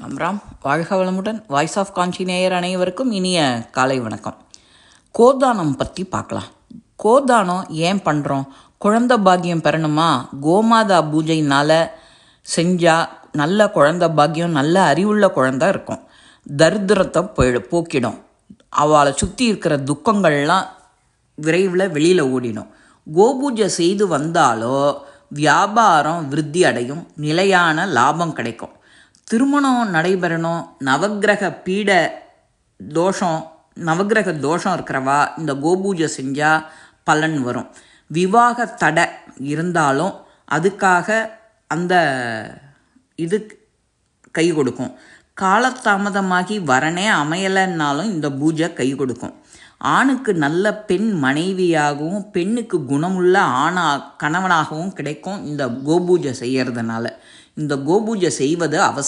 ராம் ராம், வாழ்க வளமுடன். Voice of காஞ்சி நேயர் அனைவருக்கும் இனிய காலை வணக்கம். கோதானம் பற்றி பார்க்கலாம். கோதானம் ஏன் பண்ணுறோம்? குழந்தை பாக்கியம் பெறணுமா? கோமாதா பூஜையினால் செஞ்சால் நல்ல குழந்தை பாக்கியம், நல்ல அறிவுள்ள குழந்தை இருக்கும். தரித்திரத்தை போக்கிடும். அவளை சுற்றி இருக்கிற துக்கங்கள்லாம் விரைவில் வெளியில் ஓடிடும். கோபூஜை செய்து வந்தாலோ வியாபாரம் விருத்தி அடையும், நிலையான லாபம் கிடைக்கும். திருமணம் நடைபெறணும், நவகிரக தோஷம் இருக்கிறவா இந்த கோபூஜை செஞ்சால் பலன் வரும். விவாக தடை இருந்தாலும் அதுக்காக அந்த இது கை கொடுக்கும். காலதாமதமாகி வரனே அமையலைன்னாலும் இந்த பூஜை கை கொடுக்கும். ஆணுக்கு நல்ல பெண் மனைவியாகவும் பெண்ணுக்கு குணமுள்ள கணவனாகவும் கிடைக்கும் இந்த கோபூஜை செய்கிறதுனால. இந்த கோபூஜை செய்வது அவசியம்.